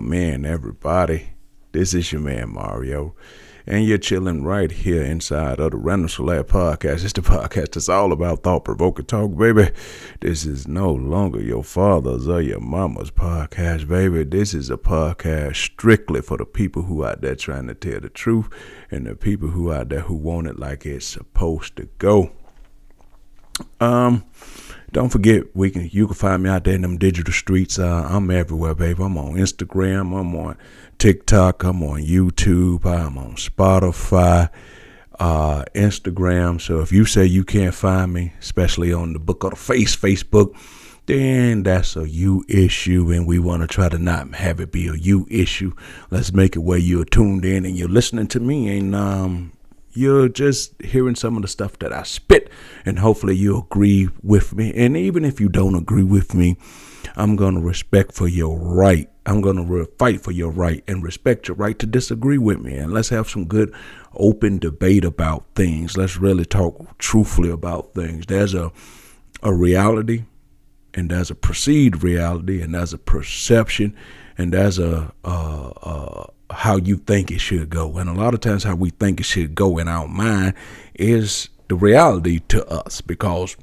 man, everybody. This is your man, Mario. And you're chilling right here inside of the Random Select Podcast. It's the podcast that's all about thought-provoking talk, baby. This is no longer your father's or your mama's podcast, baby. This is a podcast strictly for the people who out there trying to tell the truth and the people who out there who want it like it's supposed to go. Don't forget, you can find me out there in them digital streets. I'm everywhere, baby. I'm on Instagram. I'm on TikTok. I'm on YouTube. I'm on Spotify, Instagram. So if you say you can't find me, especially on the book or the Facebook, then that's a you issue, and we want to try to not have it be a you issue. Let's make it where you're tuned in and you're listening to me, and you're just hearing some of the stuff that I spit, and hopefully you'll agree with me. And even if you don't agree with me, I'm going to respect for your right. I'm going to fight for your right and respect your right to disagree with me. And let's have some good open debate about things. Let's really talk truthfully about things. There's a reality, and there's a perceived reality, and there's a perception, and there's a how you think it should go. And a lot of times how we think it should go in our mind is the reality to us, because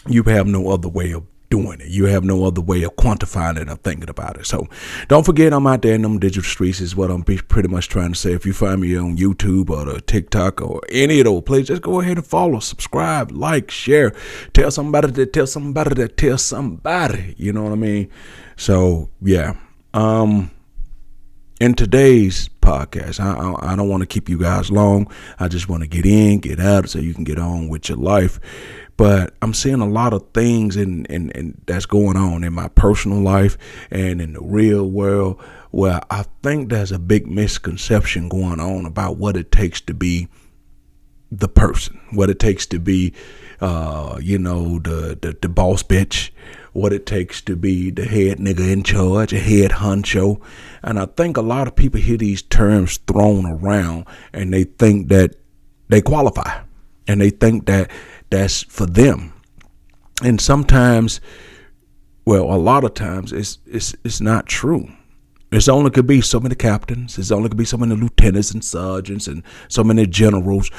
you have no other way of doing it. You have no other way of quantifying it or thinking about it. So don't forget, I'm out there in them digital streets is what I'm pretty much trying to say. If you find me on YouTube or the TikTok or any of those places, just go ahead and follow, subscribe, like, share, tell somebody that tell somebody that tell somebody, you know what I mean? So yeah. In today's podcast, I don't want to keep you guys long. I just want to get in, get out, so you can get on with your life. But I'm seeing a lot of things in that's going on in my personal life and in the real world, where I think there's a big misconception going on about what it takes to be the person, what it takes to be, the boss bitch, what it takes to be the head nigga in charge, a head honcho. And I think a lot of people hear these terms thrown around and they think that they qualify, and they think that that's for them. And sometimes, well, a lot of times it's not true. It's only could be so many captains. It's only could be so many lieutenants and sergeants and so many generals.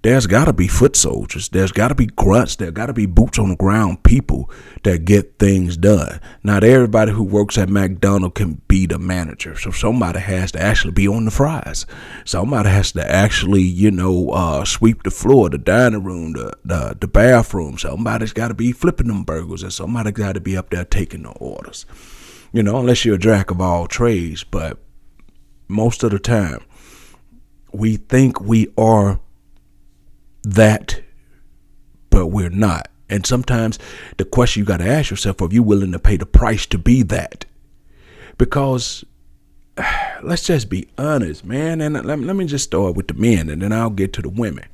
There's got to be foot soldiers. There's got to be grunts. There got to be boots on the ground people that get things done. Not everybody who works at McDonald's can be the manager. So somebody has to actually be on the fries. Somebody has to actually, sweep the floor, the dining room, the bathroom. Somebody's got to be flipping them burgers, and somebody got to be up there taking the orders. Unless you're a jack of all trades. But most of the time, we think we are that, but we're not. And sometimes the question you got to ask yourself, are you willing to pay the price to be that? Because let's just be honest, man. And let me just start with the men, and then I'll get to the women.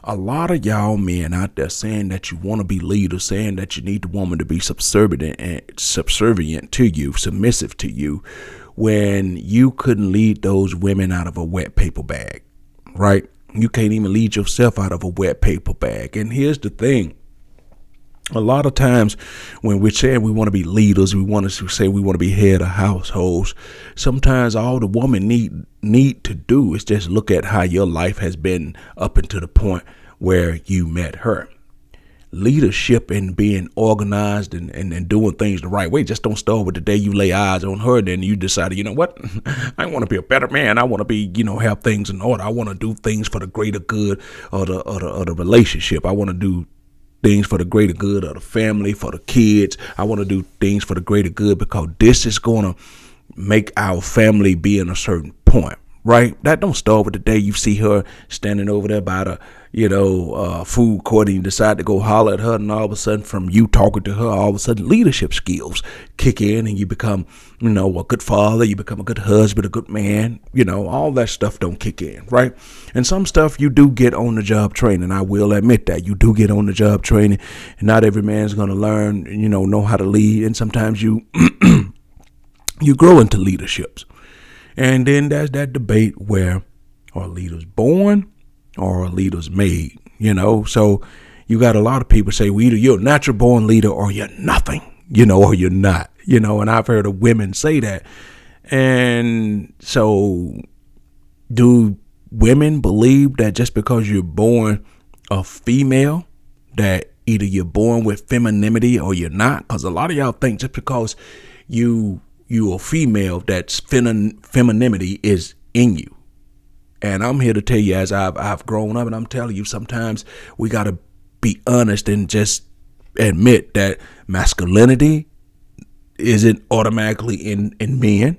A lot of y'all men out there saying that you want to be leaders, saying that you need the woman to be subservient to you, submissive to you, when you couldn't lead those women out of a wet paper bag, right? You can't even lead yourself out of a wet paper bag. And here's the thing. A lot of times when we're saying we want to be leaders, we want to say we want to be head of households, sometimes all the woman need to do is just look at how your life has been up until the point where you met her. Leadership and being organized and doing things the right way just don't start with the day you lay eyes on her. Then you decided, you know what, I want to be a better man. I want to be, have things in order. I want to do things for the greater good of the relationship. I want to do things for the greater good of the family, for the kids. I want to do things for the greater good because this is going to make our family be in a certain point. Right? That don't start with the day you see her standing over there by the, food court, and you decide to go holler at her, and all of a sudden from you talking to her, all of a sudden leadership skills kick in, and you become, a good father, you become a good husband, a good man, all that stuff don't kick in, right? And some stuff you do get on the job training. I will admit that you do get on the job training, and not every man's going to learn, know how to lead. And sometimes you, you grow into leaderships. And then there's that debate where are leaders born or are leaders made, So you got a lot of people say, well, either you're a natural born leader or you're nothing, or you're not, and I've heard of women say that. And so, do women believe that just because you're born a female, that either you're born with femininity or you're not? Because a lot of y'all think just because you a female, that femininity is in you. And I'm here to tell you, as I've grown up, and I'm telling you, sometimes we got to be honest and just admit that masculinity isn't automatically in men,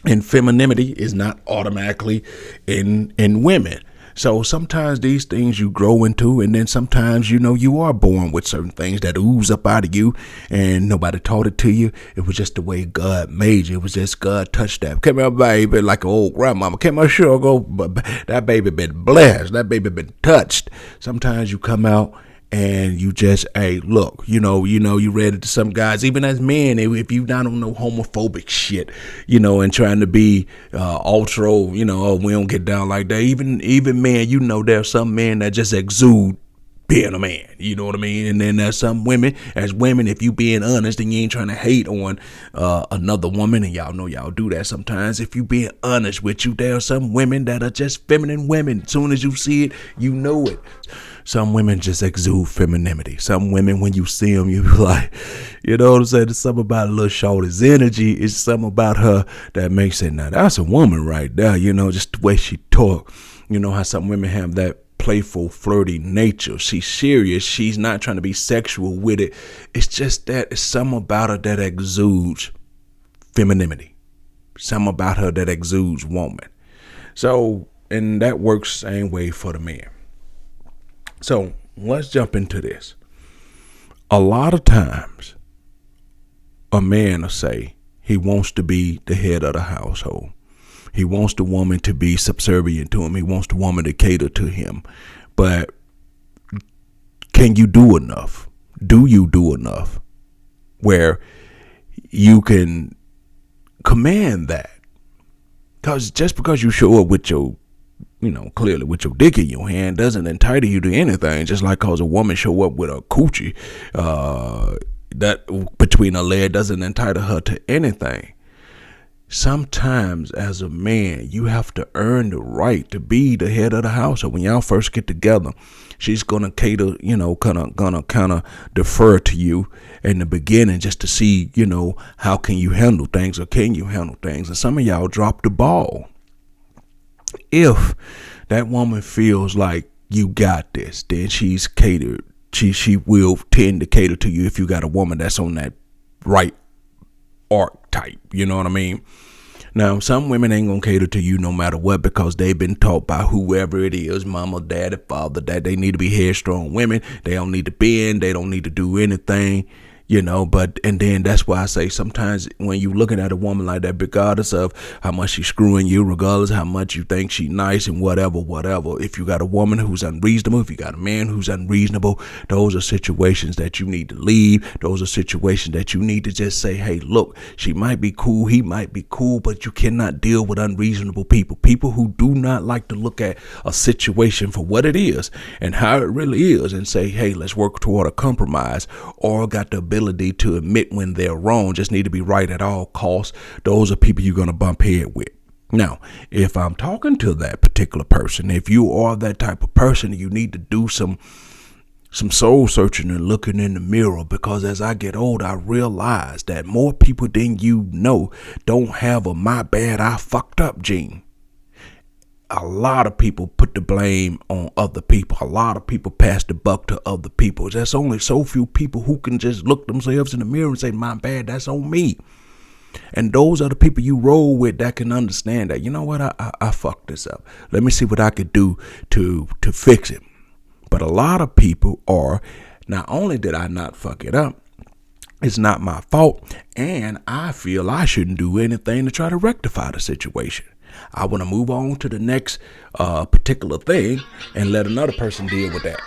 and femininity is not automatically in women. So sometimes these things you grow into, and then sometimes, you are born with certain things that ooze up out of you, and nobody taught it to you. It was just the way God made you. It was just God touched that. Come here, baby, like an old grandmama. Come here, sure, go. That baby been blessed. That baby been touched. Sometimes you come out and you just, hey, look, you read it to some guys, even as men, if you not on no homophobic shit, and trying to be ultra, we don't get down like that. Even men, there's some men that just exude being a man, you know what I mean? And then there's some women, if you being honest and you ain't trying to hate on another woman, and y'all know y'all do that sometimes. If you being honest with you, there are some women that are just feminine women. As soon as you see it, you know it. Some women just exude femininity. Some women, when you see them, you be like, you know what I'm saying? There's something about a little shorty's energy. It's something about her that makes it, now that's a woman right there, just the way she talk. You know how some women have that playful, flirty nature. She's serious. She's not trying to be sexual with it. It's just that it's something about her that exudes femininity. Something about her that exudes woman. So, and that works same way for the man. So let's jump into this. A lot of times, a man will say he wants to be the head of the household. He wants the woman to be subservient to him. He wants the woman to cater to him. But can you do enough? Do you do enough where you can command that? Because just because you show up with your, clearly with your dick in your hand doesn't entitle you to anything. Just like cause a woman show up with a coochie that between her leg doesn't entitle her to anything. Sometimes as a man, you have to earn the right to be the head of the house. So when y'all first get together, she's gonna cater, gonna kind of defer to you in the beginning just to see, how can you handle things, or can you handle things? And some of y'all drop the ball. If that woman feels like you got this, then she's catered. She will tend to cater to you if you got a woman that's on that right archetype. You know what I mean? Now, some women ain't gonna cater to you no matter what, because they've been taught by whoever it is, mama, daddy, father, that they need to be headstrong women. They don't need to bend. They don't need to do anything. And then that's why I say sometimes when you looking at a woman like that, regardless of how much she's screwing you, regardless of how much you think she's nice and whatever, if you got a woman who's unreasonable, if you got a man who's unreasonable, those are situations that you need to leave. Those are situations that you need to just say, hey, look, she might be cool, he might be cool, but you cannot deal with unreasonable people who do not like to look at a situation for what it is and how it really is and say, hey, let's work toward a compromise, or got the ability to admit when they're wrong, just need to be right at all costs. Those are people you're going to bump head with. Now, if I'm talking to that particular person, if you are that type of person, you need to do some soul searching and looking in the mirror, because as I get older, I realize that more people than you know don't have a my bad, I fucked up gene. A lot of people put the blame on other people. A lot of people pass the buck to other people. There's only so few people who can just look themselves in the mirror and say, my bad, that's on me. And those are the people you roll with that can understand that, you know what, I fucked this up. Let me see what I could do to fix it. But a lot of people are, not only did I not fuck it up, it's not my fault, and I feel I shouldn't do anything to try to rectify the situation. I want to move on to the next particular thing and let another person deal with that.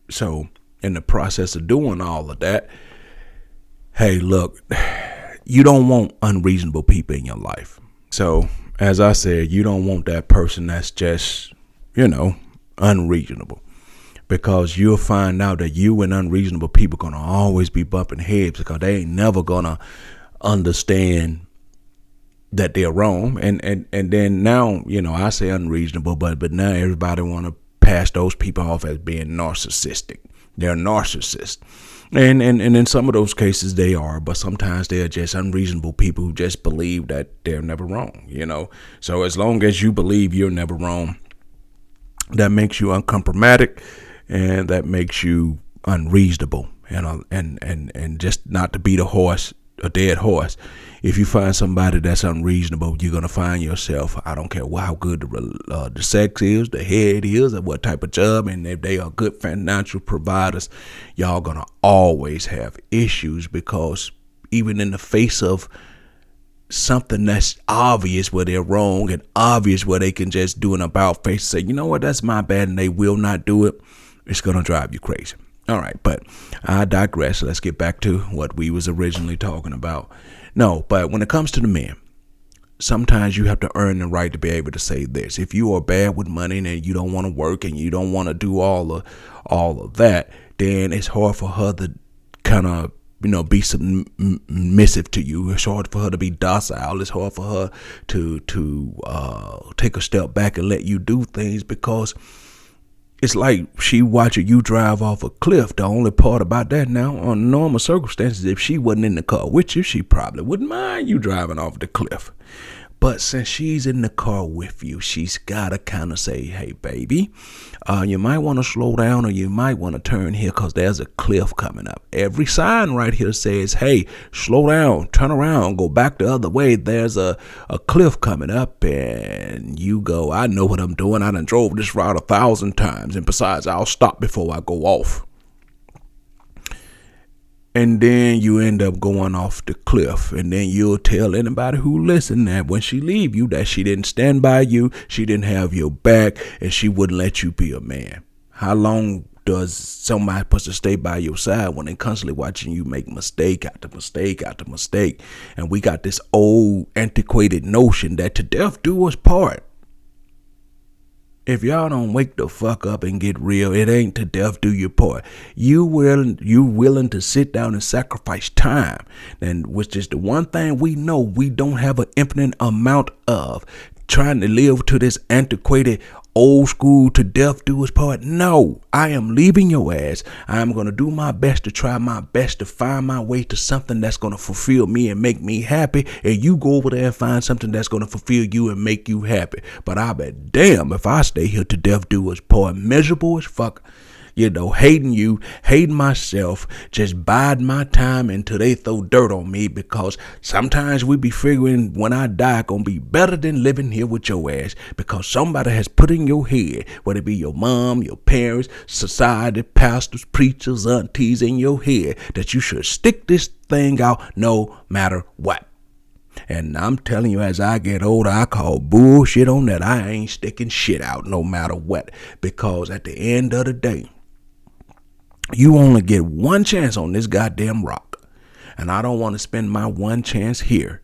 So in the process of doing all of that, hey, look, you don't want unreasonable people in your life. So as I said, you don't want that person that's just, unreasonable. because you'll find out that you and unreasonable people gonna always be bumping heads because they ain't never gonna understand that they're wrong. And then now, I say unreasonable, but now everybody want to pass those people off as being narcissistic. They're narcissists. And in some of those cases they are, but sometimes they're just unreasonable people who just believe that they're never wrong, So as long as you believe you're never wrong, that makes you uncompromising, and that makes you unreasonable, and just not to beat a dead horse. If you find somebody that's unreasonable, you're going to find yourself, I don't care how good the sex is, the head is, or what type of job, and if they are good financial providers, y'all going to always have issues, because even in the face of something that's obvious where they're wrong and obvious where they can just do an about face and say, you know what, that's my bad, and they will not do it, it's going to drive you crazy. All right, but I digress. Let's get back to what we was originally talking about. No, but when it comes to the men, sometimes you have to earn the right to be able to say this. If you are bad with money and you don't want to work and you don't want to do all of that, then it's hard for her to kind of, be submissive to you. It's hard for her to be docile. It's hard for her to take a step back and let you do things, because it's like she watching you drive off a cliff. The only part about that now, on normal circumstances, if she wasn't in the car with you, she probably wouldn't mind you driving off the cliff. But since she's in the car with you, she's got to kind of say, hey, baby, you might want to slow down, or you might want to turn here because there's a cliff coming up. Every sign right here says, hey, slow down, turn around, go back the other way. There's a cliff coming up. And you go, I know what I'm doing. I done drove this route 1,000 times. And besides, I'll stop before I go off. And then you end up going off the cliff, and then you'll tell anybody who listen that when she leave you, that she didn't stand by you, she didn't have your back, and she wouldn't let you be a man. How long does somebody supposed to stay by your side when they constantly watching you make mistake after mistake after mistake? And we got this old antiquated notion that to death do us part. If y'all don't wake the fuck up and get real, it ain't to death do your part. You willing to sit down and sacrifice time, and which is the one thing we know we don't have an infinite amount of. Trying to live to this antiquated old school to death do us part. No, I am leaving your ass. I am going to do my best to try my best to find my way to something that's going to fulfill me and make me happy. And you go over there and find something that's going to fulfill you and make you happy. But I bet damn if I stay here to death do us part, miserable as fuck. Hating you, hating myself, just biding my time until they throw dirt on me, because sometimes we be figuring when I die, gonna be better than living here with your ass, because somebody has put in your head, whether it be your mom, your parents, society, pastors, preachers, aunties, in your head, that you should stick this thing out no matter what. And I'm telling you, as I get older, I call bullshit on that. I ain't sticking shit out no matter what, because at the end of the day, you only get one chance on this goddamn rock. And I don't want to spend my one chance here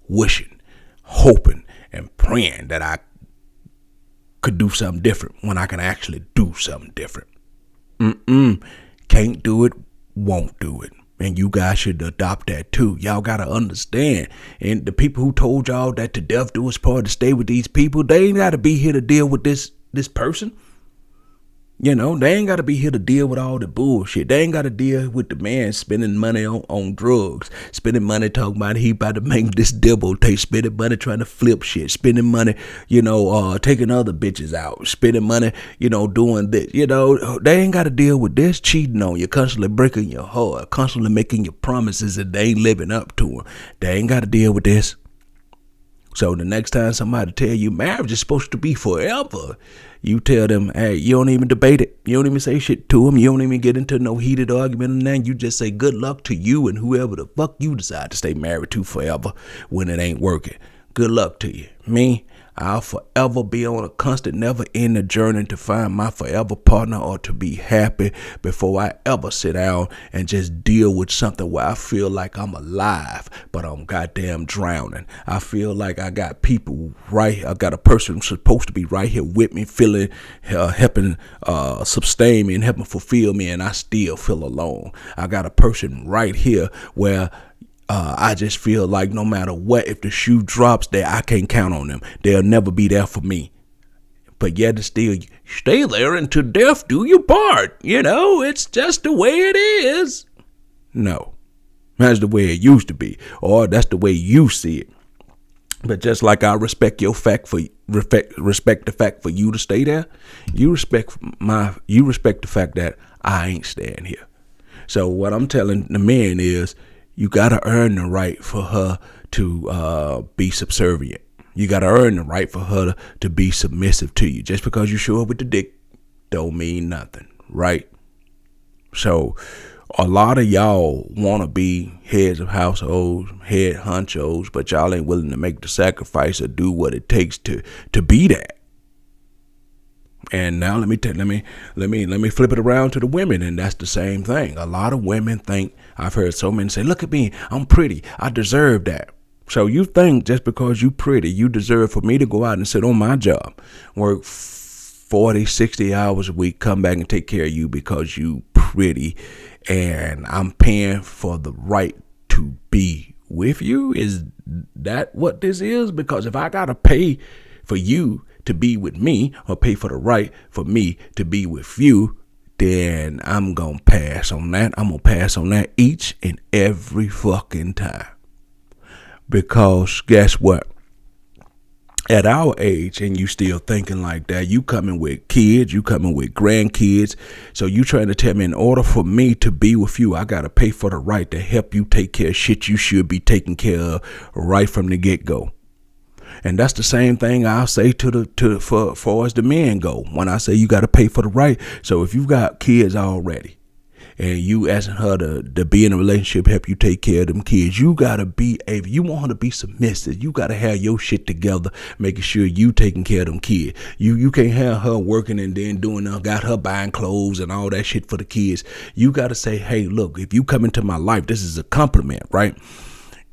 wishing, hoping, and praying that I could do something different when I can actually do something different. Can't do it, won't do it. And you guys should adopt that too. Y'all got to understand. And the people who told y'all that to death do us part to stay with these people, they ain't got to be here to deal with this person. They ain't got to be here to deal with all the bullshit. They ain't got to deal with the man spending money on drugs, spending money talking about he about to make this dibble taste, spending money trying to flip shit, spending money, taking other bitches out, spending money, doing this. They ain't got to deal with this, cheating on you, constantly breaking your heart, constantly making you promises that they ain't living up to them. They ain't got to deal with this. So the next time somebody tell you marriage is supposed to be forever, you tell them, hey, you don't even debate it. You don't even say shit to them. You don't even get into no heated argument and then you just say good luck to you and whoever the fuck you decide to stay married to forever when it ain't working. Good luck to you. Me, I'll forever be on a constant, never ending journey to find my forever partner or to be happy before I ever sit down and just deal with something where I feel like I'm alive, but I'm goddamn drowning. I feel like I got people I got a person who's supposed to be right here with me, feeling, helping sustain me and helping fulfill me, and I still feel alone. I got a person right here where I just feel like no matter what, if the shoe drops, there I can't count on them. They'll never be there for me. But yet it's still, stay there until death do you part. It's just the way it is. No, that's the way it used to be, or that's the way you see it. But just like I respect your respect the fact for you to stay there, you respect the fact that I ain't staying here. So what I'm telling the men is, you got to earn the right for her to be subservient. You got to earn the right for her to be submissive to you. Just because you show up with the dick don't mean nothing, right? So a lot of y'all want to be heads of households, head honchos, but y'all ain't willing to make the sacrifice or do what it takes to be that. And now let me flip it around to the women, and that's the same thing. A lot of women think, I've heard so many say, look at me, I'm pretty, I deserve that. So you think just because you pretty, you deserve for me to go out and sit on my job, work 40, 60 hours a week, come back and take care of you because you pretty, and I'm paying for the right to be with you? Is that what this is? Because if I gotta pay for you to be with me, or pay for the right for me to be with you, then I'm going to pass on that. I'm going to pass on that each and every fucking time. Because guess what? At our age, and you still thinking like that, you coming with kids, you coming with grandkids. So you trying to tell me in order for me to be with you, I got to pay for the right to help you take care of shit you should be taking care of right from the get-go. And that's the same thing I'll say for far as the men go. When I say you got to pay for the right. So if you've got kids already and you asking her to be in a relationship, help you take care of them kids, you got to be able, you want her to be submissive. You got to have your shit together, making sure you taking care of them kids. You can't have her working and then got her buying clothes and all that shit for the kids. You got to say, hey, look, if you come into my life, this is a compliment, right?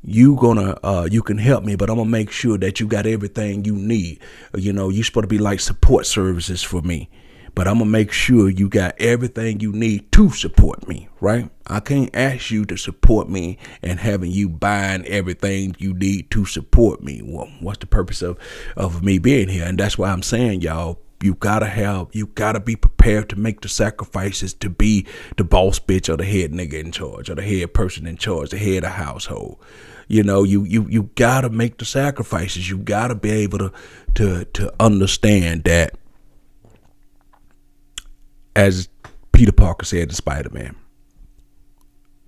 You can help me, but I'm gonna make sure that you got everything you need. You supposed to be like support services for me, but I'm gonna make sure you got everything you need to support me, right? I can't ask you to support me and having you buying everything you need to support me. Well, what's the purpose of me being here? And that's why I'm saying, y'all, you gotta be prepared to make the sacrifices to be the boss bitch or the head nigga in charge or the head person in charge, the head of household. You gotta make the sacrifices. You gotta be able to understand that, as Peter Parker said in Spider-Man,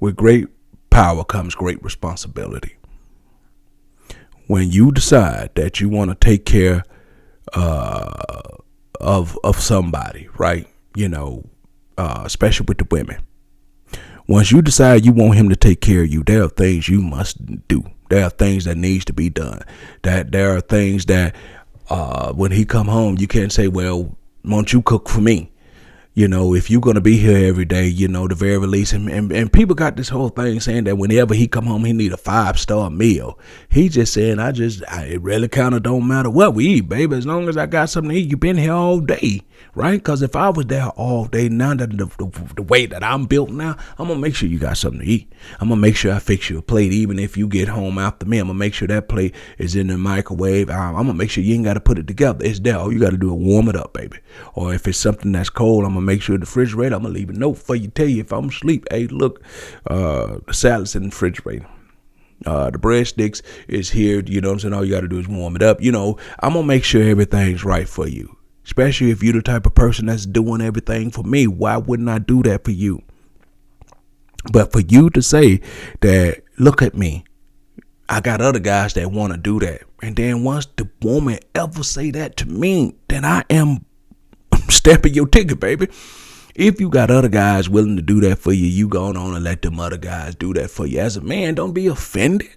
with great power comes great responsibility. When you decide that you want to take care of somebody, right? Especially with the women. Once you decide you want him to take care of you, there are things you must do. There are things that needs to be done. That there are things that when he come home, you can't say, well, won't you cook for me? If you're going to be here every day, the very least, and people got this whole thing saying that whenever he come home, he need a 5-star meal. He just saying, it really kind of don't matter what we eat, baby. As long as I got something to eat, you been here all day, right? Because if I was there all day, now that the way that I'm built now, I'm going to make sure you got something to eat. I'm going to make sure I fix you a plate. Even if you get home after me, I'm going to make sure that plate is in the microwave. I'm going to make sure you ain't got to put it together. It's there. All you got to do is warm it up, baby. Or if it's something that's cold, I'm going to make sure the refrigerator, I'm going to leave a note for you, tell you if I'm asleep. Hey, look, the salad's in the refrigerator. The breadsticks is here. You know what I'm saying? All you got to do is warm it up. I'm going to make sure everything's right for you. Especially if you're the type of person that's doing everything for me. Why wouldn't I do that for you? But for you to say that, look at me, I got other guys that want to do that. And then once the woman ever say that to me, then I am stamping your ticket, baby. If you got other guys willing to do that for you, you going on and let them other guys do that for you. As a man, don't be offended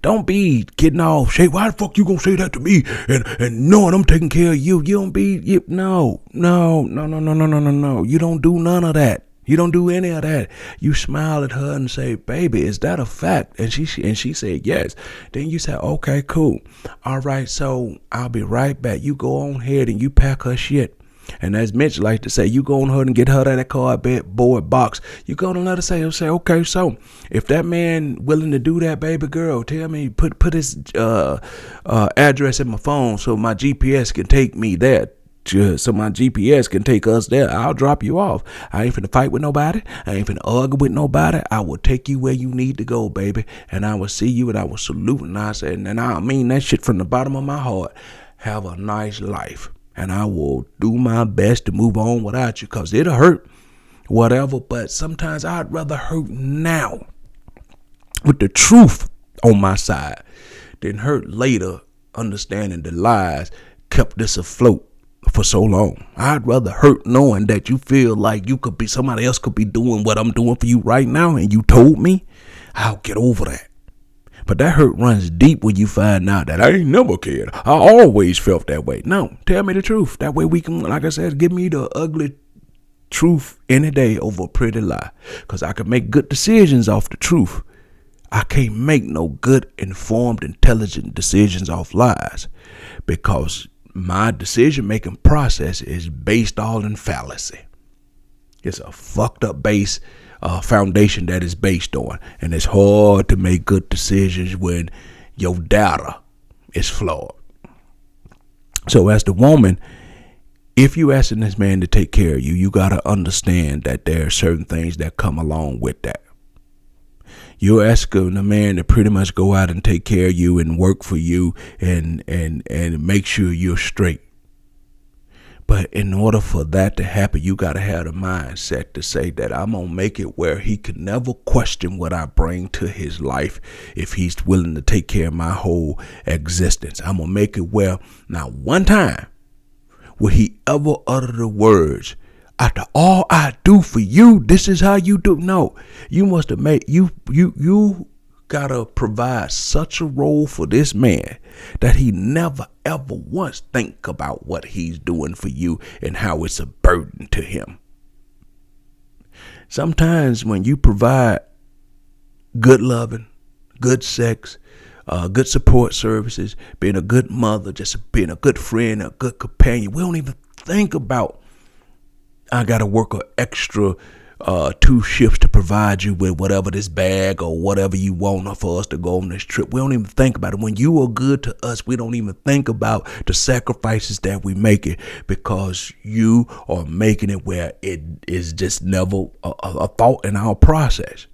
Don't be getting all shit. Why the fuck you gonna say that to me? And knowing I'm taking care of you. You don't be, no. You don't do none of that. You don't do any of that. You smile at her and say, baby, is that a fact? And she said, yes. Then you say, okay, cool. All right, so I'll be right back. You go on ahead and you pack her shit. And as Mitch like to say, you go on ahead and get her that cardboard box. You go on let her say, okay, so if that man willing to do that, baby girl, tell me, put his address in my phone so my GPS can take me there. So my GPS can take us there. I'll drop you off. I ain't finna fight with nobody. I ain't finna argue with nobody. I will take you where you need to go, baby. And I will see you and I will salute. And I said, and I mean that shit from the bottom of my heart. Have a nice life. And I will do my best to move on without you, because it'll hurt, whatever. But sometimes I'd rather hurt now with the truth on my side than hurt later understanding the lies kept this afloat for so long. I'd rather hurt knowing that you feel like somebody else could be doing what I'm doing for you right now, and you told me. I'll get over that. But that hurt runs deep when you find out that I ain't never cared. I always felt that way. No, tell me the truth. That way we can, like I said, give me the ugly truth any day over a pretty lie. Because I can make good decisions off the truth. I can't make no good, informed, intelligent decisions off lies. Because my decision-making process is based all in fallacy. It's a fucked up base foundation that is based on. And it's hard to make good decisions when your data is flawed. So as the woman, if you asking this man to take care of you, you got to understand that there are certain things that come along with that. You're asking the man to pretty much go out and take care of you and work for you and make sure you're straight. But in order for that to happen, you got to have the mindset to say that I'm going to make it where he can never question what I bring to his life if he's willing to take care of my whole existence. I'm going to make it where not one time will he ever utter the words, after all I do for you, this is how you do. No, you must have made, you gotta provide such a role for this man that he never ever once think about what he's doing for you and how it's a burden to him. Sometimes when you provide good loving, good sex, good support services, being a good mother, just being a good friend, a good companion, we don't even think about, I gotta work an extra 2 shifts to provide you with whatever this bag or whatever you want for us to go on this trip. We don't even think about it. When you are good to us, we don't even think about the sacrifices that we make it, because you are making it where it is just never a thought in our process.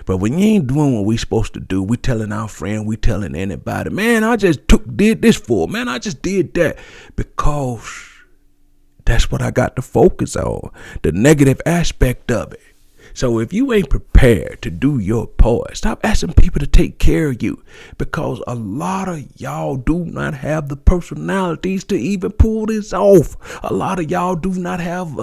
But when you ain't doing what we supposed to do, we telling our friend, we telling anybody, man, I just did this for, man, I just did that, because that's what I got to focus on, the negative aspect of it. So if you ain't prepared to do your part, stop asking people to take care of you, because a lot of y'all do not have the personalities to even pull this off. A lot of y'all do not have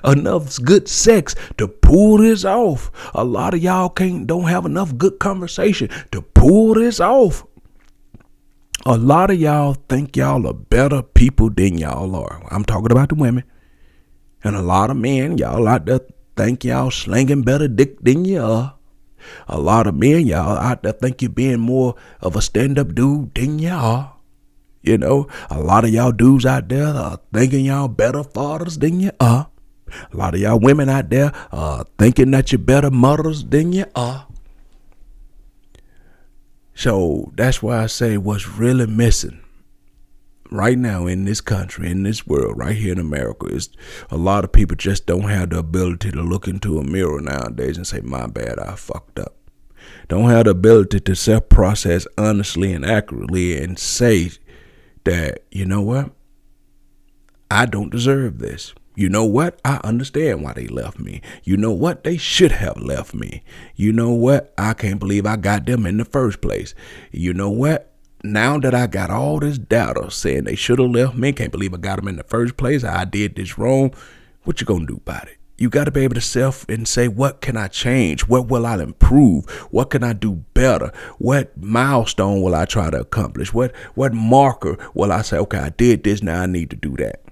enough good sex to pull this off. A lot of y'all don't have enough good conversation to pull this off. A lot of y'all think y'all are better people than y'all are. I'm talking about the women. And a lot of men, y'all out there think y'all slinging better dick than you are. A lot of men, y'all out there think you're being more of a stand-up dude than you are. You know, a lot of y'all dudes out there are thinking y'all better fathers than you are. A lot of y'all women out there are thinking that you're better mothers than you are. So that's why I say what's really missing right now in this country, in this world, right here in America, is a lot of people just don't have the ability to look into a mirror nowadays and say, my bad, I fucked up. Don't have the ability to self-process honestly and accurately and say that, you know what, I don't deserve this. You know what? I understand why they left me. You know what? They should have left me. You know what? I can't believe I got them in the first place. You know what? Now that I got all this data saying they should have left me, can't believe I got them in the first place. I did this wrong. What you gonna do about it? You got to be able to self and say, what can I change? What will I improve? What can I do better? What milestone will I try to accomplish? What marker will I say, okay, I did this, now I need to do that?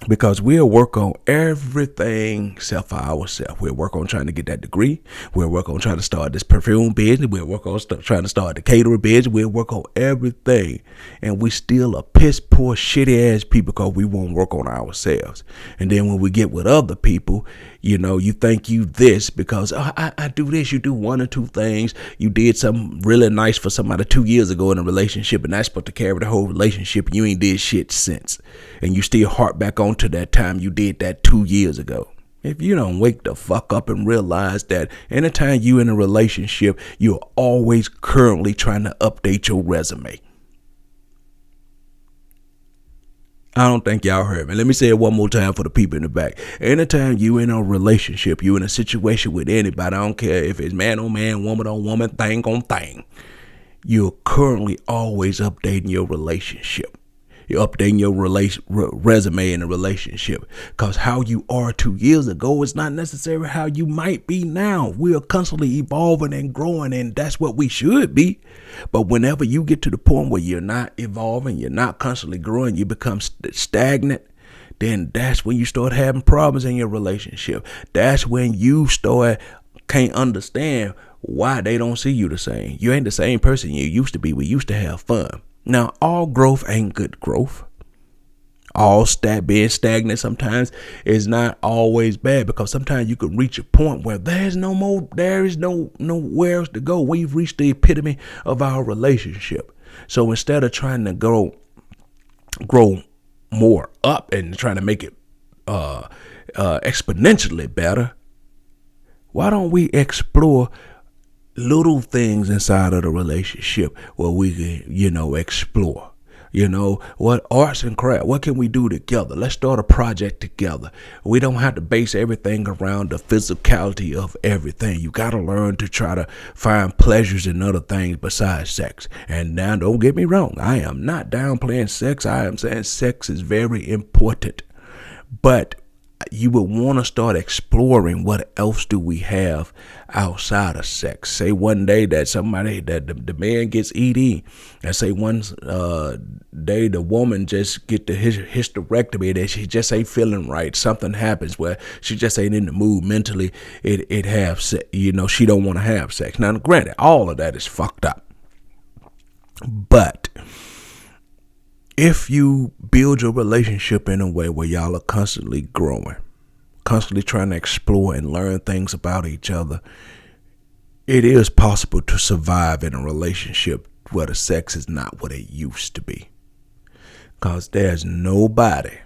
Because we'll work on everything except for ourselves. We'll work on trying to get that degree. We'll work on trying to start this perfume business. We'll work on trying to start the catering business. We'll work on everything. And we still are piss poor, shitty ass people because we won't work on ourselves. And then when we get with other people, you think you this because I do this. You do one or two things. You did something really nice for somebody 2 years ago in a relationship, and that's supposed to carry the whole relationship. And you ain't did shit since. And you still harp back on to that time you did that 2 years ago. If you don't wake the fuck up and realize that anytime you in a relationship, you're always currently trying to update your resume. I don't think y'all heard me. Let me say it one more time for the people in the back. Anytime you in a relationship, you in a situation with anybody, I don't care if it's man on man, woman on woman, thing on thing, you're currently always updating your relationship. You're updating your resume in a relationship, because how you are 2 years ago is not necessarily how you might be now. We are constantly evolving and growing, and that's what we should be. But whenever you get to the point where you're not evolving, you're not constantly growing, you become stagnant, then that's when you start having problems in your relationship. That's when you can't understand why they don't see you the same. You ain't the same person you used to be. We used to have fun. Now, all growth ain't good growth. All being stagnant sometimes is not always bad, because sometimes you can reach a point where there is nowhere else to go. We've reached the epitome of our relationship. So instead of trying to grow more up and trying to make it exponentially better, why don't we explore little things inside of the relationship where we can, explore, what arts and craft, what can we do together? Let's start a project together. We don't have to base everything around the physicality of everything. You got to learn to try to find pleasures in other things besides sex. And now, don't get me wrong, I am not downplaying sex. I am saying sex is very important, but you would want to start exploring what else do we have outside of sex. Say one day that the man gets ED, and say one day the woman just get the hysterectomy, and she just ain't feeling right. Something happens where she just ain't in the mood mentally. She don't want to have sex. Now, granted, all of that is fucked up, but if you build your relationship in a way where y'all are constantly growing, constantly trying to explore and learn things about each other, it is possible to survive in a relationship where the sex is not what it used to be. Because there's nobody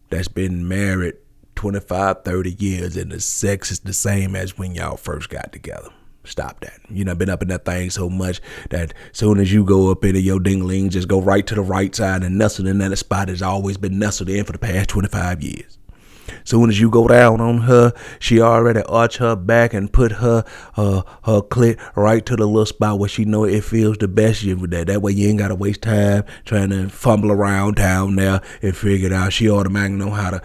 that's been married 25, 30 years and the sex is the same as when y'all first got together. Stop that. Been up in that thing so much that soon as you go up into your ding-a-ling, just go right to the right side and nestle in that spot has always been nestled in for the past 25 years. Soon as you go down on her, she already arch her back and put her clit right to the little spot where she know it feels the best. That way you ain't got to waste time trying to fumble around down there and figure it out. She automatically know how to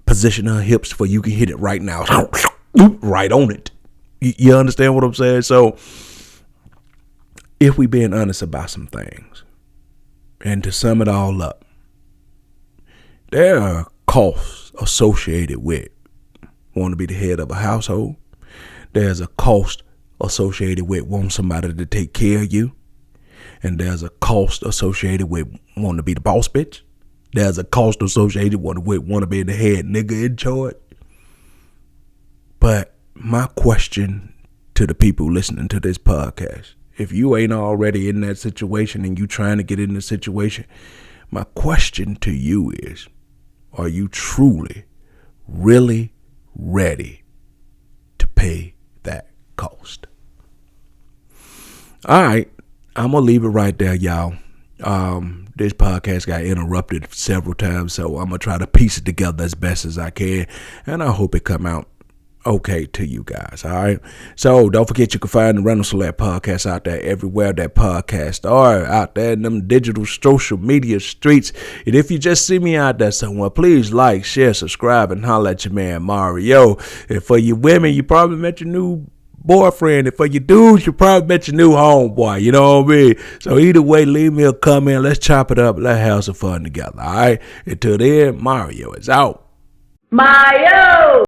position her hips for you can hit it right now. Right on it. You understand what I'm saying? So if we being honest about some things, and to sum it all up, there are costs associated with wanting to be the head of a household. There's a cost associated with wanting somebody to take care of you. And there's a cost associated with wanting to be the boss bitch. There's a cost associated with wanting to be the head nigga in charge. But my question to the people listening to this podcast, if you ain't already in that situation and you trying to get in the situation, my question to you is, are you truly, really ready to pay that cost? All right, I'm going to leave it right there, y'all. This podcast got interrupted several times, so I'm going to try to piece it together as best as I can, and I hope it come out okay to you guys. All right. So don't forget you can find the Rental Select podcast out there everywhere that podcasts are, out there in them digital social media streets. And if you just see me out there somewhere, please like, share, subscribe, and holler at your man Mario. And for you women, you probably met your new boyfriend. And for you dudes, you probably met your new homeboy. You know what I mean? So either way, leave me a comment. Let's chop it up. Let's have some fun together. All right. Until then, Mario is out. Mario!